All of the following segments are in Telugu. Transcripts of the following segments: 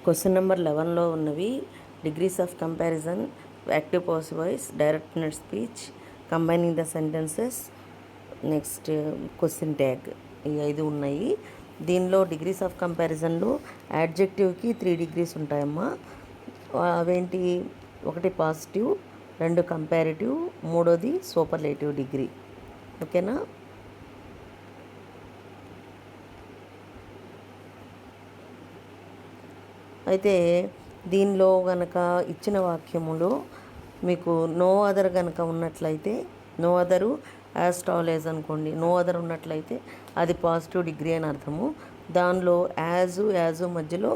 క్వశ్చన్ నెంబర్ 11లో ఉన్నవి degrees of comparison, active passive voice, direct net speech, combining the sentences, next question tag, ఈ 5 ఉన్నాయి. దీనిలో డిగ్రీస్ ఆఫ్ కంపారిజన్లో యాడ్జెక్టివ్కి 3 డిగ్రీస్ ఉంటాయమ్మా. అవేంటి? 1 పాజిటివ్, 2 కంపారిటివ్, 3ది సూపర్లేటివ్ డిగ్రీ. ఓకేనా? అయితే దీనిలో గనక ఇచ్చిన వాక్యములో మీకు నో అదర్ కనుక ఉన్నట్లయితే, నో అదరు యాజ్ టాల్ యాజ్ అనుకోండి, నో అదర్ ఉన్నట్లయితే అది పాజిటివ్ డిగ్రీ అని అర్థము. దానిలో యాజు మధ్యలో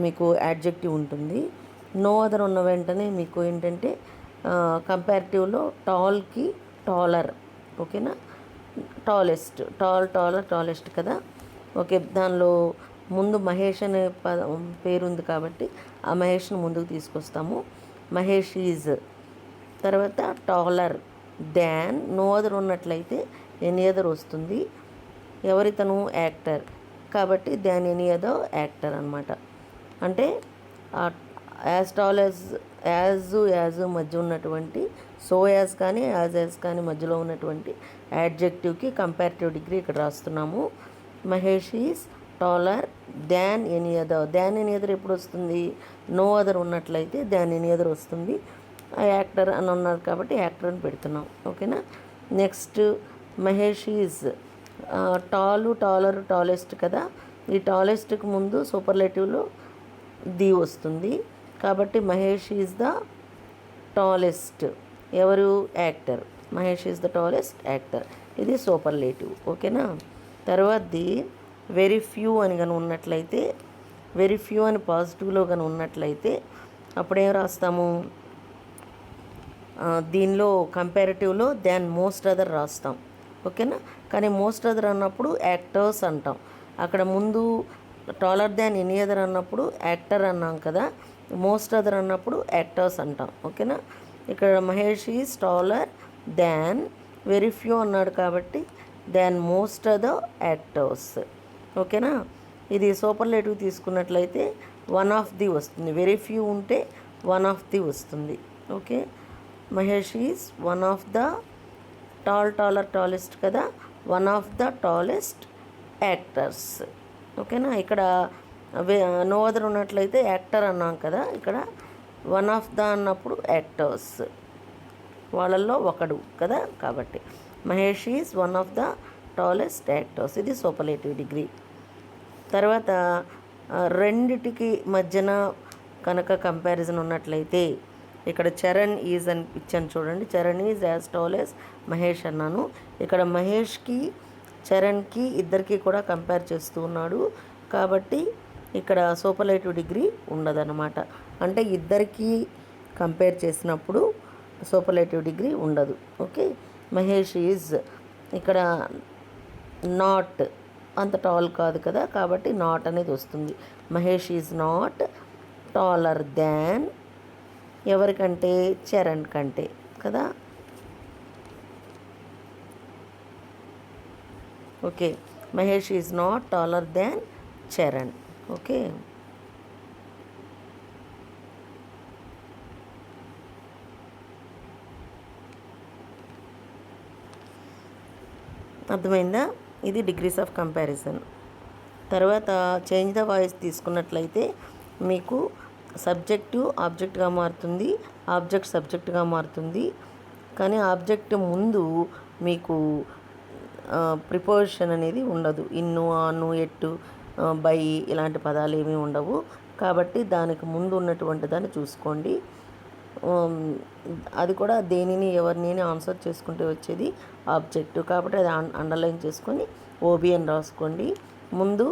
మీకు యాడ్జెక్టివ్ ఉంటుంది. నో అదర్ ఉన్న వెంటనే మీకు ఏంటంటే కంపారిటివ్లో టాల్కి టాలర్. ఓకేనా? టాలెస్ట్, టాలెస్ట్ కదా. ఓకే, దానిలో ముందు మహేష్ అనే పేరు ఉంది కాబట్టి ఆ మహేష్ను ముందుకు తీసుకొస్తాము. మహేష్ ఈజ్, తర్వాత టాలర్ దాన్. నో అదర్ ఉన్నట్లయితే ఎనీ అదర్ వస్తుంది. ఎవరితను? యాక్టర్ కాబట్టి దాన్ ఎనీ అదర్ యాక్టర్ అనమాట. అంటే యాజ్ టాల్ యాజ్ మధ్య ఉన్నటువంటి సో యాజ్ కానీ యాజ్ కానీ మధ్యలో ఉన్నటువంటి యాడ్జెక్టివ్కి కంపారిటివ్ డిగ్రీ ఇక్కడ రాస్తున్నాము. Mahesh is taller than any other. Than any other ఎప్పుడు వస్తుంది? నో అదర్ ఉన్నట్లయితే దాన్ ఎనీ అదర్ వస్తుంది. యాక్టర్ అని ఉన్నారు కాబట్టి యాక్టర్ అని పెడుతున్నాం. ఓకేనా? నెక్స్ట్ మహేష్ ఈజ్ టాలెస్ట్ కదా. ఈ టాలెస్ట్కి ముందు సూపర్లేటివ్లో ది వస్తుంది కాబట్టి మహేష్ ఈజ్ ద టాలెస్ట్. ఎవరు? Actor. Mahesh is the tallest actor. ఇది సూపర్లేటివ్. ఓకేనా? తర్వాతది వెరీ ఫ్యూ అని కానీ ఉన్నట్లయితే, వెరీ ఫ్యూ అని పాజిటివ్లో కానీ ఉన్నట్లయితే అప్పుడేం రాస్తాము? దీనిలో కంపారిటివ్లో దాన్ మోస్ట్ అదర్ రాస్తాం. ఓకేనా? కానీ మోస్ట్ అదర్ అన్నప్పుడు యాక్టర్స్ అంటాం. అక్కడ ముందు టాలర్ దాన్ ఎనీ అదర్ అన్నప్పుడు యాక్టర్ అన్నాం కదా. మోస్ట్ అదర్ అన్నప్పుడు యాక్టర్స్ అంటాం. ఓకేనా? ఇక్కడ Mahesh is taller than very few అన్నాడు కాబట్టి దాన్ మోస్ట్ అదర్ యాక్టర్స్. ఓకేనా? ఇది సూపర్లేటివ్ తీసుకున్నట్లయితే వన్ ఆఫ్ ది వస్తుంది. వెరీ ఫ్యూ ఉంటే వన్ ఆఫ్ ది వస్తుంది. Okay, Mahesh is one of the tallest కదా, one of the tallest actors. ఓకేనా? ఇక్కడ నో అదర్ ఉన్నట్లయితే యాక్టర్ అన్నాం కదా. ఇక్కడ వన్ ఆఫ్ ద అన్నప్పుడు యాక్టర్స్, వాళ్ళల్లో ఒకడు కదా. కాబట్టి Mahesh is one of the tallest actors. ఇది సూపర్లేటివ్ డిగ్రీ. తర్వాత రెండిటికి మధ్యన కనుక కంపారిజన్ ఉన్నట్లయితే ఇక్కడ చరణ్ ఈజ్ అని ఇచ్చాను చూడండి. Charan is as tall as Mahesh అన్నాను. ఇక్కడ మహేష్కి చరణ్కి ఇద్దరికి కూడా కంపేర్ చేస్తూ ఉన్నాడు కాబట్టి ఇక్కడ సూపర్లేటివ్ డిగ్రీ ఉండదన్నమాట. అంటే ఇద్దరికి కంపేర్ చేసినప్పుడు సూపర్లేటివ్ డిగ్రీ ఉండదు. ఓకే, మహేష్ ఈజ్ ఇక్కడ నాట్ అంత టాల్ కాదు కదా కాబట్టి నాట్ అనేది వస్తుంది. Mahesh is not taller than ఎవరికంటే? చరణ్ కంటే కదా. Okay, Mahesh is not taller than Charan. Okay, అర్థమైందా? ఇది డిగ్రీస్ ఆఫ్ కంపారిజన్. తర్వాత చేంజ్ ద వాయిస్ తీసుకున్నట్లయితే మీకు సబ్జెక్టు ఆబ్జెక్ట్గా మారుతుంది, ఆబ్జెక్ట్ సబ్జెక్ట్గా మారుతుంది. కానీ ఆబ్జెక్ట్ ముందు మీకు ప్రిపోజిషన్ అనేది ఉండదు. ఇన్ను, ఆను, ఎట్టు, బై ఇలాంటి పదాలు ఏమీ ఉండవు. కాబట్టి దానికి ముందు ఉన్నటువంటి దాన్ని చూసుకోండి. అది కూడా దేనిని ఎవరిని ఆన్సర్ చేసుకుంటే వచ్చేది ఆబ్జెక్టు కాబట్టి అది అండర్లైన్ చేసుకొని ఓబీ అని రాసుకోండి. ముందు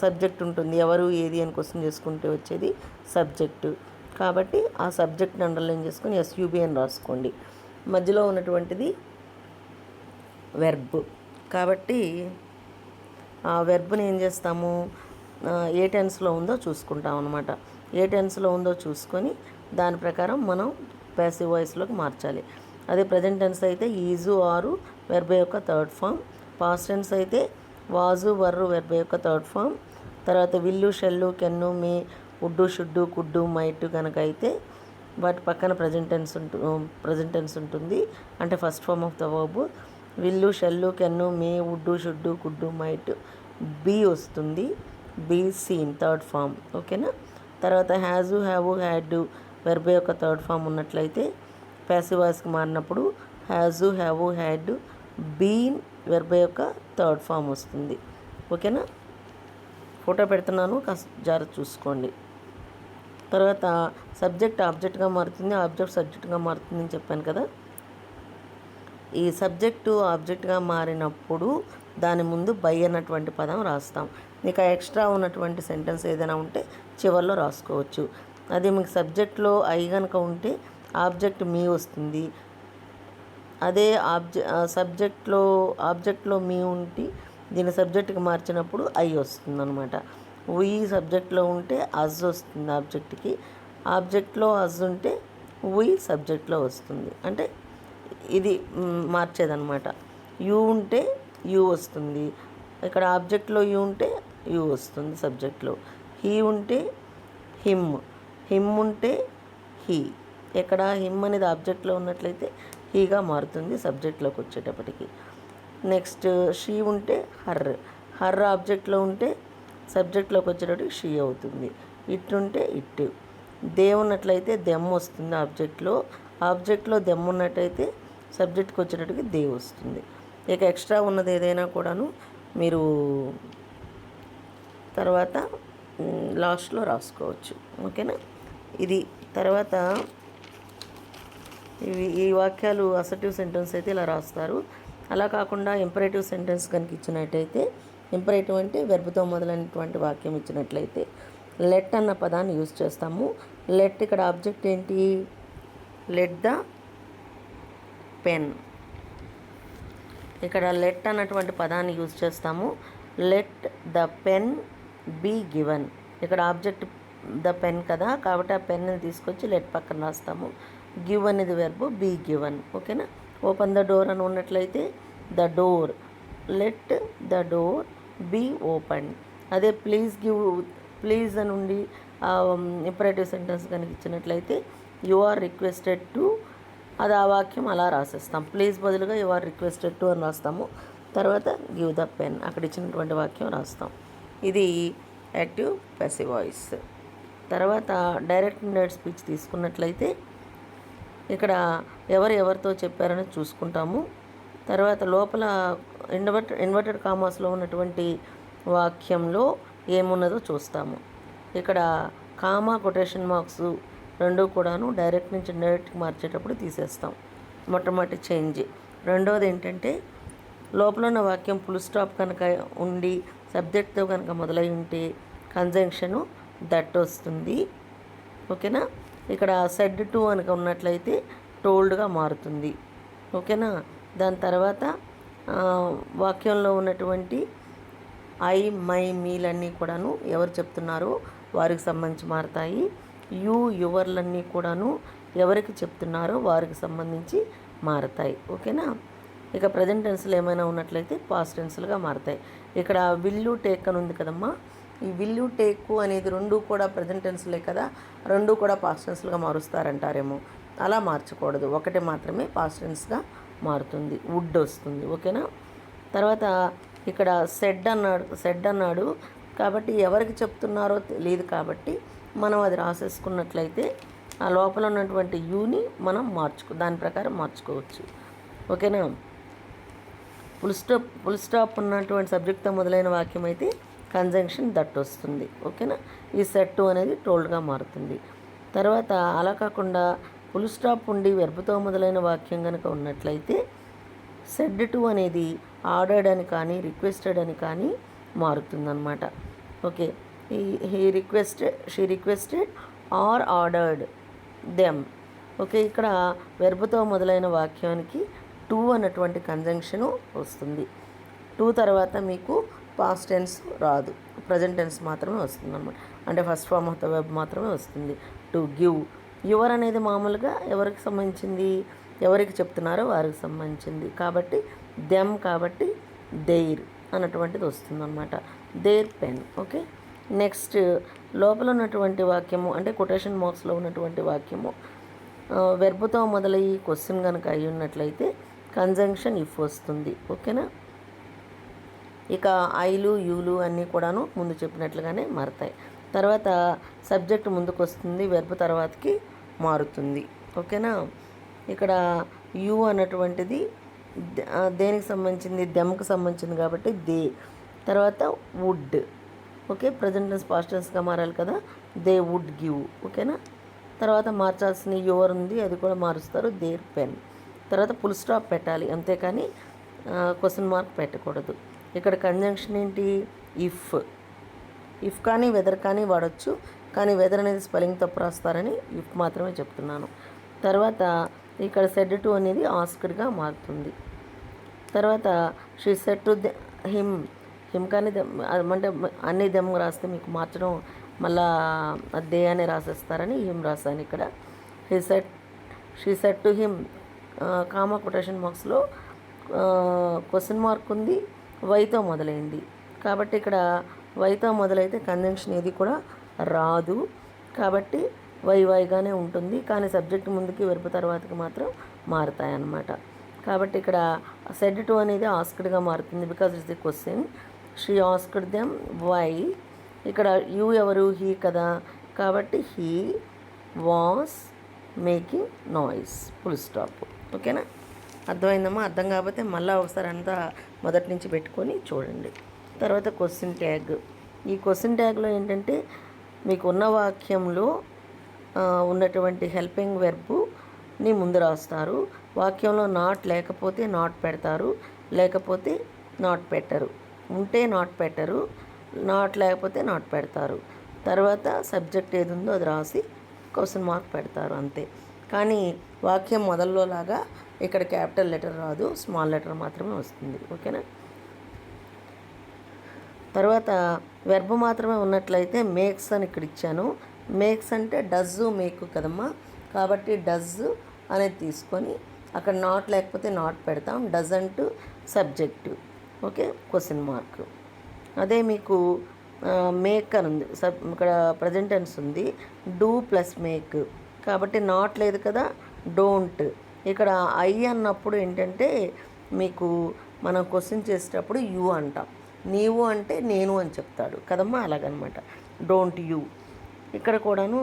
సబ్జెక్ట్ ఉంటుంది, ఎవరు ఏది అని క్వశ్చన్ చేసుకుంటే వచ్చేది సబ్జెక్టు కాబట్టి ఆ సబ్జెక్ట్ని అండర్లైన్ చేసుకొని ఎస్యూబీ అని రాసుకోండి. మధ్యలో ఉన్నటువంటిది వెర్బ్ కాబట్టి ఆ వెర్బ్ని ఏం చేస్తాము? ఏ టెన్స్లో ఉందో చూసుకుంటాం అనమాట. ఏ టెన్స్లో ఉందో చూసుకొని దాని ప్రకారం మనం ప్యాసివ్ వాయిస్లోకి మార్చాలి. అదే ప్రజెంట్ టెన్స్ అయితే ఈజు, ఆరు వెర్బ్ యొక్క థర్డ్ ఫామ్. పాస్ట్ టెన్స్ అయితే వాజు, వర్రు వెర్బ్ యొక్క థర్డ్ ఫామ్. తర్వాత will, shall, can, may would should could might కనుక అయితే వాటి పక్కన ప్రజెంట్ టెన్స్ ఉంటుంది, అంటే first form of the verb. Will shall can may would should could might be వస్తుంది, బీ సీన్ థర్డ్ ఫామ్. ఓకేనా. తర్వాత హ్యాజు హ్యావు హ్యాడ్ వెర్బ్ యొక్క థర్డ్ ఫామ్ ఉన్నట్లయితే ప్యాసివ్ వాయిస్కి మారినప్పుడు హ్యాజు హ్యావు హ్యాడ్ బీన్ వెర్బ్ యొక్క థర్డ్ ఫామ్ వస్తుంది. ఓకేనా. ఫోటో పెడుతున్నాను, కాస్త జాగ్రత్త చూసుకోండి. తర్వాత సబ్జెక్ట్ ఆబ్జెక్ట్గా మారుతుంది, ఆబ్జెక్ట్ సబ్జెక్ట్గా మారుతుంది అని చెప్పాను కదా. ఈ సబ్జెక్టు ఆబ్జెక్ట్గా మారినప్పుడు దాని ముందు బై అన్నటువంటి పదం రాస్తాం. ఇక ఎక్స్ట్రా ఉన్నటువంటి సెంటెన్స్ ఏదైనా ఉంటే చివరిలో రాసుకోవచ్చు. అది మీకు సబ్జెక్ట్లో ఐ కనుక ఉంటే ఆబ్జెక్ట్ మీ వస్తుంది. అదే ఆబ్జెక్ట్లో మీ ఉంటే దీని సబ్జెక్ట్కి మార్చినప్పుడు ఐ వస్తుంది అనమాట. వీ సబ్జెక్ట్లో ఉంటే అజ్ వస్తుంది ఆబ్జెక్ట్కి, ఆబ్జెక్ట్లో అజ్ ఉంటే వీ సబ్జెక్ట్లో వస్తుంది. అంటే ఇది మార్చేదనమాట. యూ ఉంటే యూ వస్తుంది, ఇక్కడ ఆబ్జెక్ట్లో యూ ఉంటే యూ వస్తుంది సబ్జెక్ట్లో. హీ ఉంటే హిమ్ ఉంటే హీ, ఇక్కడ హిమ్ అనేది ఆబ్జెక్ట్లో ఉన్నట్లయితే హీగా మారుతుంది సబ్జెక్ట్లోకి వచ్చేటప్పటికి. నెక్స్ట్ షీ ఉంటే హర్ ఆబ్జెక్ట్లో ఉంటే సబ్జెక్ట్లోకి వచ్చేటప్పటికి షీ అవుతుంది. ఇట్ ఉంటే ఇట్. దే ఉన్నట్లయితే దెమ్ వస్తుంది ఆబ్జెక్ట్లో దెమ్ ఉన్నట్టయితే సబ్జెక్ట్కి వచ్చేటప్పటికి దే వస్తుంది. ఇక ఎక్స్ట్రా ఉన్నది ఏదైనా కూడాను మీరు తర్వాత లాస్ట్లో రాసుకోవచ్చు. ఓకేనా. ఇది తర్వాత ఈ వాక్యాలు అసర్టివ్ సెంటెన్స్ అయితే ఇలా రాస్తారు. అలా కాకుండా ఇంపరేటివ్ సెంటెన్స్ కనుక ఇచ్చినట్టయితే, ఇంపరేటివ్ అంటే వెర్బ్తో మొదలైనటువంటి వాక్యం ఇచ్చినట్లయితే లెట్ అన్న పదాన్ని యూజ్ చేస్తాము. లెట్ ఇక్కడ ఆబ్జెక్ట్ ఏంటి, లెట్ ద పెన్. ఇక్కడ లెట్ అన్నటువంటి పదాన్ని యూజ్ చేస్తాము. Let the pen be given. ఇక్కడ ఆబ్జెక్ట్ ద పెన్ కదా, కాబట్టి ఆ పెన్ని తీసుకొచ్చి లెట్ పక్కన రాస్తాము. గివ్ అనేది వెర్బ్, బీ గివన్. ఓకేనా. ఓపెన్ ద డోర్ అని ఉన్నట్లయితే the door, let the door be open. అదే ప్లీజ్ అని ఉండి ఇంపరేటివ్ సెంటెన్స్ కనుక ఇచ్చినట్లయితే యు ఆర్ రిక్వెస్టెడ్ టు, అది ఆ వాక్యం అలా రాసేస్తాం. ప్లీజ్ బదులుగా యు ఆర్ రిక్వెస్టెడ్ టు అని రాస్తాము. తర్వాత గివ్ ద పెన్, అక్కడ ఇచ్చినటువంటి వాక్యం రాస్తాం. ఇది యాక్టివ్ ప్యాసివ్ వాయిస్. తర్వాత డైరెక్ట్ ఇండైరెక్ట్ స్పీచ్ తీసుకున్నట్లయితే ఇక్కడ ఎవరితో చెప్పారని చూసుకుంటాము. తర్వాత లోపల ఇన్వర్టెడ్ కామాస్లో ఉన్నటువంటి వాక్యంలో ఏమున్నదో చూస్తాము. ఇక్కడ కామా కొటేషన్ మార్క్స్ రెండు కూడాను డైరెక్ట్ నుంచి ఇండైరెక్ట్కి మార్చేటప్పుడు తీసేస్తాం. మొట్టమొదటి చేంజ్. రెండవది ఏంటంటే లోపల ఉన్న వాక్యం ఫుల్ స్టాప్ కనుక ఉండి సబ్జెక్ట్తో కనుక మొదలై ఉంటే కంజంక్షను దట్ వస్తుంది. ఓకేనా. ఇక్కడ సెడ్ టు కనుక ఉన్నట్లయితే టోల్డ్గా మారుతుంది. ఓకేనా. దాని తర్వాత వాక్యంలో ఉన్నటువంటి ఐ మై మీలన్నీ కూడాను ఎవరు చెప్తున్నారో వారికి సంబంధించి మారుతాయి. యువర్లన్నీ కూడాను ఎవరికి చెప్తున్నారో వారికి సంబంధించి మారుతాయి. ఓకేనా. ఇక ప్రజెంట్ టెన్స్లు ఏమైనా ఉన్నట్లయితే పాస్ట్ టెన్స్లుగా మారుతాయి. ఇక్కడ విల్లు టేక్ అని ఉంది కదమ్మా, ఈ విల్లు టేక్ అనేది రెండు కూడా ప్రజెంట్ టెన్స్లే కదా, రెండు కూడా పాస్ట్ టెన్స్లుగా మారుస్తారంటారేమో. అలా మార్చకూడదు, ఒకటి మాత్రమే పాస్ట్ టెన్స్గా మారుతుంది, వుడ్ వస్తుంది. ఓకేనా. తర్వాత ఇక్కడ సెడ్ అన్నాడు కాబట్టి ఎవరికి చెప్తున్నారో తెలియదు కాబట్టి మనం అది రాసేసుకున్నట్లయితే ఆ లోపల ఉన్నటువంటి యూని మనం దాని ప్రకారం మార్చుకోవచ్చు. ఓకేనా. ఫుల్ స్టాప్ ఉన్నటువంటి సబ్జెక్ట్తో మొదలైన వాక్యం అయితే కంజంక్షన్ దట్ వస్తుంది. ఓకేనా. ఈ సెట్ టు అనేది టోల్డ్గా మారుతుంది. తర్వాత అలా కాకుండా ఫుల్ స్టాప్ ఉండి వెర్బ్తో మొదలైన వాక్యం కనుక ఉన్నట్లయితే సెడ్ టు అనేది ఆర్డర్డ్ అని కానీ రిక్వెస్టెడ్ అని కానీ మారుతుందన్నమాట. Okay. She requested or ordered them. Okay. ఇక్కడ వెర్బ్తో మొదలైన వాక్యానికి టు అన్నటువంటి కంజంక్షను వస్తుంది. టు తర్వాత మీకు పాస్ట్ టెన్స్ రాదు, ప్రజెంట్ టెన్స్ మాత్రమే వస్తుంది అనమాట. అంటే first form of the verb మాత్రమే వస్తుంది. To give. యువర్ అనేది మామూలుగా ఎవరికి సంబంధించింది, ఎవరికి చెప్తున్నారో వారికి సంబంధించింది కాబట్టి దెమ్, కాబట్టి దేర్ అన్నటువంటిది వస్తుంది అనమాట. There pen. ఓకే. నెక్స్ట్ లోపల ఉన్నటువంటి వాక్యము అంటే కొటేషన్ మార్క్స్లో ఉన్నటువంటి వాక్యము వెర్బుతో మొదలయ్యి క్వశ్చన్ కనుక అయి ఉన్నట్లయితే కంజంక్షన్ ఇఫ్ వస్తుంది. ఓకేనా. ఇక ఐలు యూలు అన్నీ కూడాను ముందు చెప్పినట్లుగానే మారుతాయి. తర్వాత సబ్జెక్ట్ ముందుకు వస్తుంది, వెర్బ్ తర్వాతకి మారుతుంది. ఓకేనా. ఇక్కడ యూ అన్నటువంటిది దేనికి సంబంధించింది, దెమ్కి సంబంధించింది కాబట్టి దే. తర్వాత would. Okay, present tense past టెన్స్గా మారాలి కదా, దే వుడ్ గివ్. ఓకేనా. తర్వాత మార్చాల్సిన యువర్ ఉంది, అది కూడా మారుస్తారు, దేర్ పెన్. తర్వాత ఫుల్ స్టాప్ పెట్టాలి, అంతేకాని క్వశ్చన్ మార్క్ పెట్టకూడదు. ఇక్కడ కంజంక్షన్ ఏంటి, ఇఫ్. ఇఫ్ కానీ వెదర్ కానీ వాడచ్చు, కానీ వెదర్ అనేది స్పెల్లింగ్ తప్పు రాస్తారని ఇఫ్ మాత్రమే చెప్తున్నాను. తర్వాత ఇక్కడ సెడ్ టు అనేది ఆస్క్డ్గా మారుతుంది. తర్వాత she said to him. Him కానీ అంటే అన్ని దెమ్ రాస్తే మీకు మార్చడం మళ్ళా దే అనే రాసేస్తారని హిమ్ రాశాను ఇక్కడ. She said to him comma quotation మార్క్స్లో క్వశ్చన్ మార్క్ ఉంది, వైతో మొదలైంది కాబట్టి ఇక్కడ వైతో మొదలైతే కంజంక్షన్ ఏది కూడా రాదు, కాబట్టి వైగానే ఉంటుంది. కానీ సబ్జెక్ట్ ముందుకి వెర్బ్ తర్వాతకి మాత్రం మారుతాయి అన్నమాట. కాబట్టి ఇక్కడ సెడ్ టు అనేది ఆస్క్డ్గా మారుతుంది, because it's the question. She asked them why. ఇక్కడ యూ ఎవరు, హీ కదా, కాబట్టి he was making noise, full stop. ఓకేనా. అర్థమైందమ్మా. అర్థం కాకపోతే మళ్ళీ ఒకసారి అంతా మొదటి నుంచి పెట్టుకొని చూడండి. తర్వాత క్వశ్చన్ ట్యాగ్. ఈ క్వశ్చన్ ట్యాగ్లో ఏంటంటే మీకు ఉన్న వాక్యంలో ఉన్నటువంటి హెల్పింగ్ వెర్బ్ని ముందు రాస్తారు. వాక్యంలో నాట్ లేకపోతే నాట్ పెడతారు, లేకపోతే నాట్ పెట్టరు. ఉంటే నాట్ పెట్టరు, నాట్ లేకపోతే నాట్ పెడతారు. తర్వాత సబ్జెక్ట్ ఏది ఉందో అది రాసి క్వశ్చన్ మార్క్ పెడతారు, అంతే. కానీ వాక్యం మొదల్లో లాగా ఇక్కడ క్యాపిటల్ లెటర్ రాదు, స్మాల్ లెటర్ మాత్రమే వస్తుంది. ఓకేనా. తర్వాత వెర్బ్ మాత్రమే ఉన్నట్లయితే మేక్స్ అని ఇక్కడ ఇచ్చాను. మేక్స్ అంటే డజ్ మేక్ కదమ్మా, కాబట్టి డజ్ అనేది తీసుకొని అక్కడ నాట్ లేకపోతే నాట్ పెడతాం, doesn't subject. Okay, question mark. అదే మీకు మేక్ అని ఉంది, ఇక్కడ ప్రజెంట్ టెన్స్ ఉంది, డూ ప్లస్ మేక్, కాబట్టి నాట్ లేదు కదా, డోంట్. ఇక్కడ ఐ అన్నప్పుడు ఏంటంటే మీకు మనం క్వశ్చన్ చేసేటప్పుడు యూ అంటాం, నీవు అంటే నేను అని చెప్తాడు కదమ్మా, అలాగనమాట. Don't you. ఇక్కడ కూడాను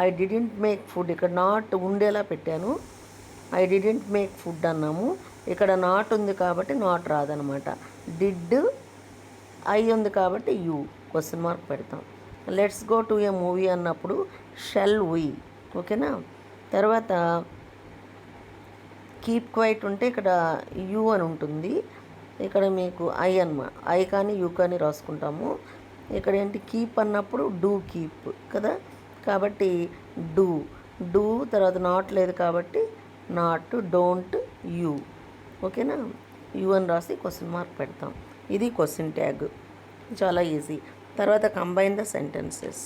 ఐ డిడెంట్ మేక్ ఫుడ్, ఇక్కడ నాట్ ఉండేలా పెట్టాను, ఐ డిడెంట్ మేక్ ఫుడ్ అన్నాము. ఇక్కడ నాట్ ఉంది కాబట్టి నాట్ రాదనమాట. డిడ్ ఐ ఉంది కాబట్టి యూ, క్వశ్చన్ మార్క్ పెడతాం. Let's go to A movie అన్నప్పుడు షెల్ వీ. ఓకేనా. తర్వాత కీప్ క్వైట్ ఉంటే ఇక్కడ యూ అని ఉంటుంది, ఇక్కడ మీకు ఐ అన్నమాట, ఐ కానీ యూ కానీ రాసుకుంటాము. ఇక్కడ ఏంటి కీప్ అన్నప్పుడు డూ కీప్ కదా, కాబట్టి డూ తర్వాత నాట్ లేదు కాబట్టి నాట్, డోంట్, యూ. ఓకేనా. యూ అని రాసి క్వశ్చన్ మార్క్ పెడతాం. ఇది క్వశ్చన్ ట్యాగ్, చాలా ఈజీ. తర్వాత కంబైన్ ద సెంటెన్సెస్.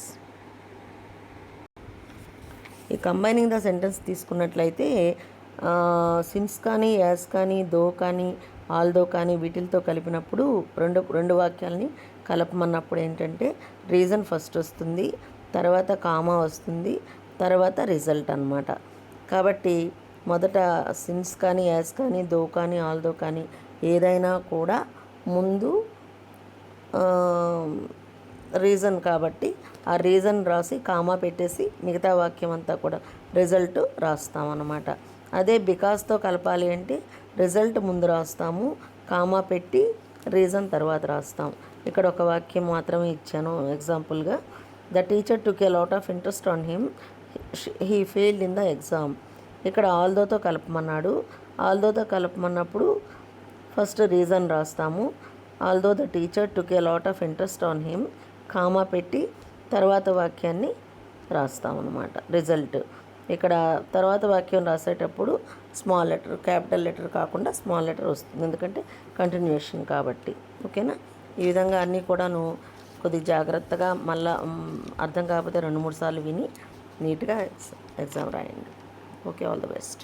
ఈ కంబైనింగ్ ద సెంటెన్స్ తీసుకున్నట్లయితే సిన్స్ కానీ, యాస్ కానీ, దో కానీ, ఆల్దో కానీ వీటితో కలిపినప్పుడు రెండు వాక్యాలని కలపమన్నప్పుడు ఏంటంటే రీజన్ ఫస్ట్ వస్తుంది, తర్వాత కామా వస్తుంది, తర్వాత రిజల్ట్ అన్నమాట. కాబట్టి మొదట సిన్స్ కానీ, యాస్ కానీ, దో కానీ, ఆల్దో కానీ ఏదైనా కూడా ముందు రీజన్, కాబట్టి ఆ రీజన్ రాసి కామా పెట్టేసి మిగతా వాక్యం అంతా కూడా రిజల్ట్ రాస్తామన్నమాట. అదే బికాస్తో కలపాలి అంటే రిజల్ట్ ముందు రాస్తాము, కామా పెట్టి రీజన్ తర్వాత రాస్తాం. ఇక్కడ ఒక వాక్యం మాత్రమే ఇచ్చాను ఎగ్జాంపుల్గా. The teacher took a lot of interest on him, he failed in the exam. ఇక్కడ ఆల్దోతో కలపమన్నాడు, ఆల్దోతో కలపమన్నప్పుడు ఫస్ట్ రీజన్ రాస్తాము, although the teacher took a lot of interest on him, comma పెట్టి తర్వాత వాక్యాన్ని రాస్తామన్నమాట, రిజల్ట్. ఇక్కడ తర్వాత వాక్యం రాసేటప్పుడు స్మాల్ లెటర్, క్యాపిటల్ లెటర్ కాకుండా స్మాల్ లెటర్ వస్తుంది, ఎందుకంటే కంటిన్యూషన్ కాబట్టి. ఓకేనా. ఈ విధంగా అన్నీ కూడాను కొద్దిగా జాగ్రత్తగా మళ్ళీ అర్థం కాకపోతే 2-3 సార్లు విని నీట్గా ఎగ్జామ్ రాయండి. Okay, all the best.